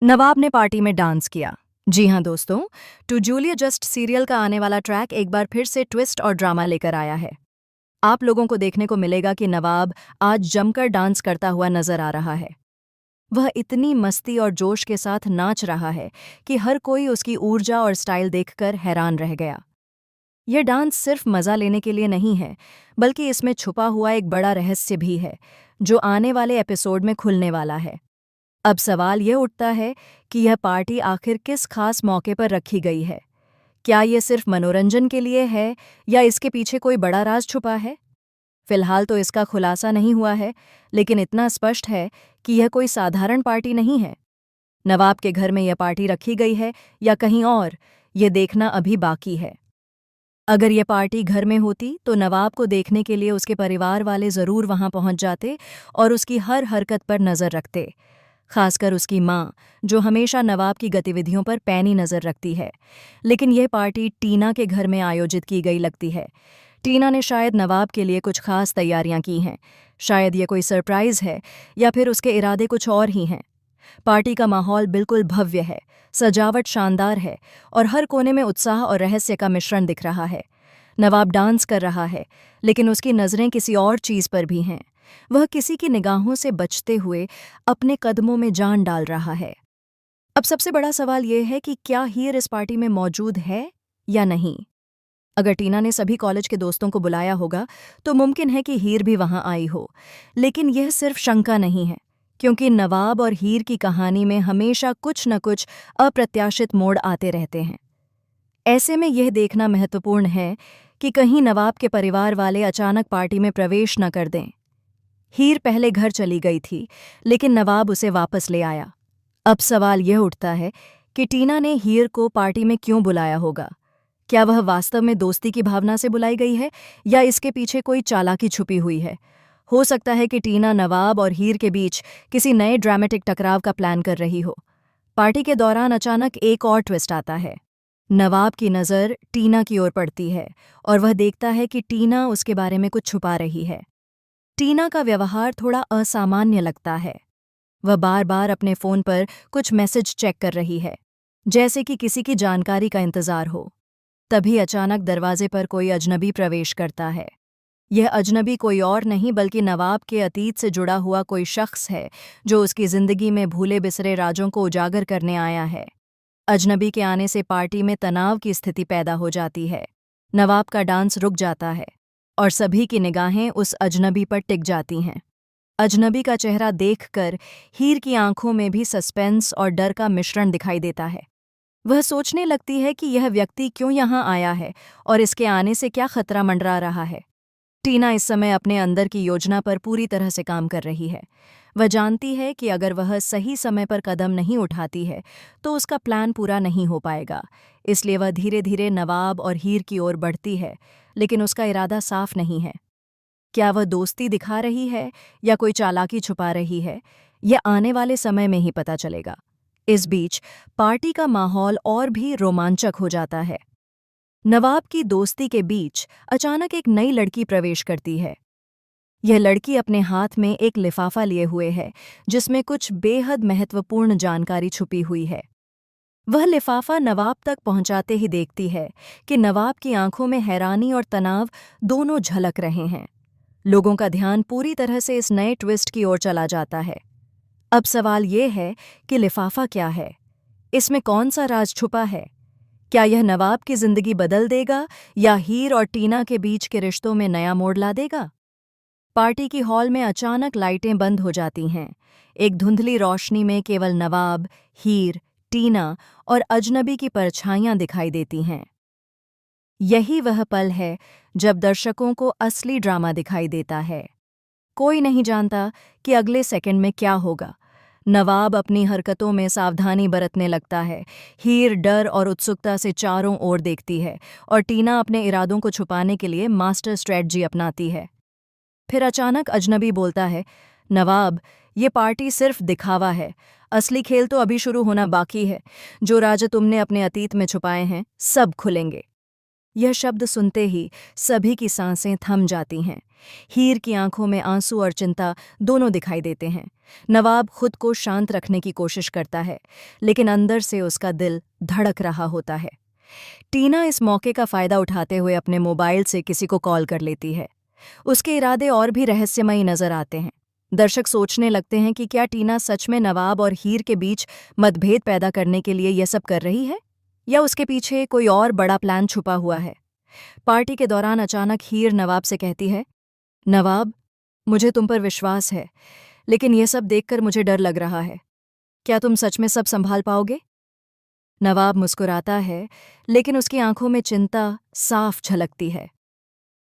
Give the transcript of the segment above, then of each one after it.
नवाब ने पार्टी में डांस किया। जी हाँ दोस्तों, टू जूलिया जस्ट सीरियल का आने वाला ट्रैक एक बार फिर से ट्विस्ट और ड्रामा लेकर आया है। आप लोगों को देखने को मिलेगा कि नवाब आज जमकर डांस करता हुआ नजर आ रहा है। वह इतनी मस्ती और जोश के साथ नाच रहा है कि हर कोई उसकी ऊर्जा और स्टाइल देखकर हैरान रह गया। यह डांस सिर्फ मजा लेने के लिए नहीं है, बल्कि इसमें छुपा हुआ एक बड़ा रहस्य भी है, जो आने वाले एपिसोड में खुलने वाला है। अब सवाल यह उठता है कि यह पार्टी आखिर किस खास मौके पर रखी गई है। क्या ये सिर्फ मनोरंजन के लिए है या इसके पीछे कोई बड़ा राज छुपा है? फिलहाल तो इसका खुलासा नहीं हुआ है, लेकिन इतना स्पष्ट है कि यह कोई साधारण पार्टी नहीं है। नवाब के घर में यह पार्टी रखी गई है या कहीं और, ये देखना अभी बाकी है। अगर यह पार्टी घर में होती तो नवाब को देखने के लिए उसके परिवार वाले जरूर वहां पहुंच जाते और उसकी हर हरकत पर नजर रखते, खासकर उसकी माँ, जो हमेशा नवाब की गतिविधियों पर पैनी नजर रखती है। लेकिन यह पार्टी टीना के घर में आयोजित की गई लगती है। टीना ने शायद नवाब के लिए कुछ खास तैयारियां की हैं। शायद ये कोई सरप्राइज है या फिर उसके इरादे कुछ और ही हैं। पार्टी का माहौल बिल्कुल भव्य है, सजावट शानदार है और हर कोने में उत्साह और रहस्य का मिश्रण दिख रहा है। नवाब डांस कर रहा है, लेकिन उसकी नज़रें किसी और चीज़ पर भी हैं। वह किसी की निगाहों से बचते हुए अपने कदमों में जान डाल रहा है। अब सबसे बड़ा सवाल यह है कि क्या हीर इस पार्टी में मौजूद है या नहीं। अगर टीना ने सभी कॉलेज के दोस्तों को बुलाया होगा तो मुमकिन है कि हीर भी वहां आई हो। लेकिन यह सिर्फ शंका नहीं है, क्योंकि नवाब और हीर की कहानी में हमेशा कुछ न कुछ अप्रत्याशित मोड़ आते रहते हैं। ऐसे में यह देखना महत्वपूर्ण है कि कहीं नवाब के परिवार वाले अचानक पार्टी में प्रवेश न कर दें। हीर पहले घर चली गई थी, लेकिन नवाब उसे वापस ले आया। अब सवाल यह उठता है कि टीना ने हीर को पार्टी में क्यों बुलाया होगा। क्या वह वास्तव में दोस्ती की भावना से बुलाई गई है या इसके पीछे कोई चालाकी छुपी हुई है। हो सकता है कि टीना नवाब और हीर के बीच किसी नए ड्रामेटिक टकराव का प्लान कर रही हो। पार्टी के दौरान अचानक एक और ट्विस्ट आता है। नवाब की नज़र टीना की ओर पड़ती है और वह देखता है कि टीना उसके बारे में कुछ छुपा रही है। टीना का व्यवहार थोड़ा असामान्य लगता है। वह बार बार अपने फ़ोन पर कुछ मैसेज चेक कर रही है, जैसे कि किसी की जानकारी का इंतज़ार हो। तभी अचानक दरवाजे पर कोई अजनबी प्रवेश करता है। यह अजनबी कोई और नहीं बल्कि नवाब के अतीत से जुड़ा हुआ कोई शख्स है, जो उसकी ज़िंदगी में भूले बिसरे राजों को उजागर करने आया है। अजनबी के आने से पार्टी में तनाव की स्थिति पैदा हो जाती है। नवाब का डांस रुक जाता है और सभी की निगाहें उस अजनबी पर टिक जाती हैं। अजनबी का चेहरा देखकर हीर की आंखों में भी सस्पेंस और डर का मिश्रण दिखाई देता है। वह सोचने लगती है कि यह व्यक्ति क्यों यहाँ आया है और इसके आने से क्या खतरा मंडरा रहा है। टीना इस समय अपने अंदर की योजना पर पूरी तरह से काम कर रही है। वह जानती है कि अगर वह सही समय पर कदम नहीं उठाती है तो उसका प्लान पूरा नहीं हो पाएगा। इसलिए वह धीरे धीरे नवाब और हीर की ओर बढ़ती है, लेकिन उसका इरादा साफ नहीं है। क्या वह दोस्ती दिखा रही है या कोई चालाकी छुपा रही है, यह आने वाले समय में ही पता चलेगा। इस बीच पार्टी का माहौल और भी रोमांचक हो जाता है। नवाब की दोस्ती के बीच अचानक एक नई लड़की प्रवेश करती है। यह लड़की अपने हाथ में एक लिफाफा लिए हुए है, जिसमें कुछ बेहद महत्वपूर्ण जानकारी छुपी हुई है। वह लिफाफा नवाब तक पहुंचाते ही देखती है कि नवाब की आंखों में हैरानी और तनाव दोनों झलक रहे हैं। लोगों का ध्यान पूरी तरह से इस नए ट्विस्ट की ओर चला जाता है। अब सवाल ये है कि लिफाफा क्या है? इसमें कौन सा राज छुपा है? क्या यह नवाब की जिंदगी बदल देगा या हीर और टीना के बीच के रिश्तों में नया मोड़ ला देगा? पार्टी की हॉल में अचानक लाइटें बंद हो जाती हैं। एक धुंधली रोशनी में केवल नवाब, हीर, टीना और अजनबी की परछाइयां दिखाई देती हैं। यही वह पल है जब दर्शकों को असली ड्रामा दिखाई देता है। कोई नहीं जानता कि अगले सेकंड में क्या होगा। नवाब अपनी हरकतों में सावधानी बरतने लगता है, हीर डर और उत्सुकता से चारों ओर देखती है और टीना अपने इरादों को छुपाने के लिए मास्टर स्ट्रेटजी अपनाती है। फिर अचानक अजनबी बोलता है, नवाब, ये पार्टी सिर्फ दिखावा है। असली खेल तो अभी शुरू होना बाकी है। जो राज तुमने अपने अतीत में छुपाए हैं, सब खुलेंगे। यह शब्द सुनते ही सभी की सांसें थम जाती हैं। हीर की आंखों में आंसू और चिंता दोनों दिखाई देते हैं। नवाब खुद को शांत रखने की कोशिश करता है, लेकिन अंदर से उसका दिल धड़क रहा होता है। टीना इस मौके का फायदा उठाते हुए अपने मोबाइल से किसी को कॉल कर लेती है। उसके इरादे और भी रहस्यमयी नजर आते हैं। दर्शक सोचने लगते हैं कि क्या टीना सच में नवाब और हीर के बीच मतभेद पैदा करने के लिए यह सब कर रही है, या उसके पीछे कोई और बड़ा प्लान छुपा हुआ है। पार्टी के दौरान अचानक हीर नवाब से कहती है, नवाब, मुझे तुम पर विश्वास है, लेकिन यह सब देखकर मुझे डर लग रहा है। क्या तुम सच में सब संभाल पाओगे? नवाब मुस्कुराता है, लेकिन उसकी आंखों में चिंता साफ झलकती है।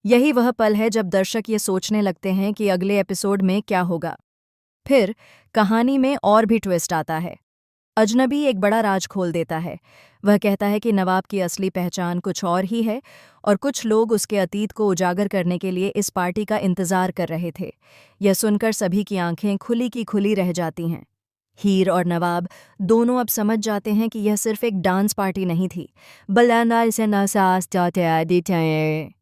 यही वह पल है जब दर्शक ये सोचने लगते हैं कि अगले एपिसोड में क्या होगा। फिर कहानी में और भी ट्विस्ट आता है। अजनबी एक बड़ा राज खोल देता है। वह कहता है कि नवाब की असली पहचान कुछ और ही है, और कुछ लोग उसके अतीत को उजागर करने के लिए इस पार्टी का इंतजार कर रहे थे। यह सुनकर सभी की आंखें खुली की खुली रह जाती हैं। हीर और नवाब दोनों अब समझ जाते हैं कि यह सिर्फ एक डांस पार्टी नहीं थी, बल्कि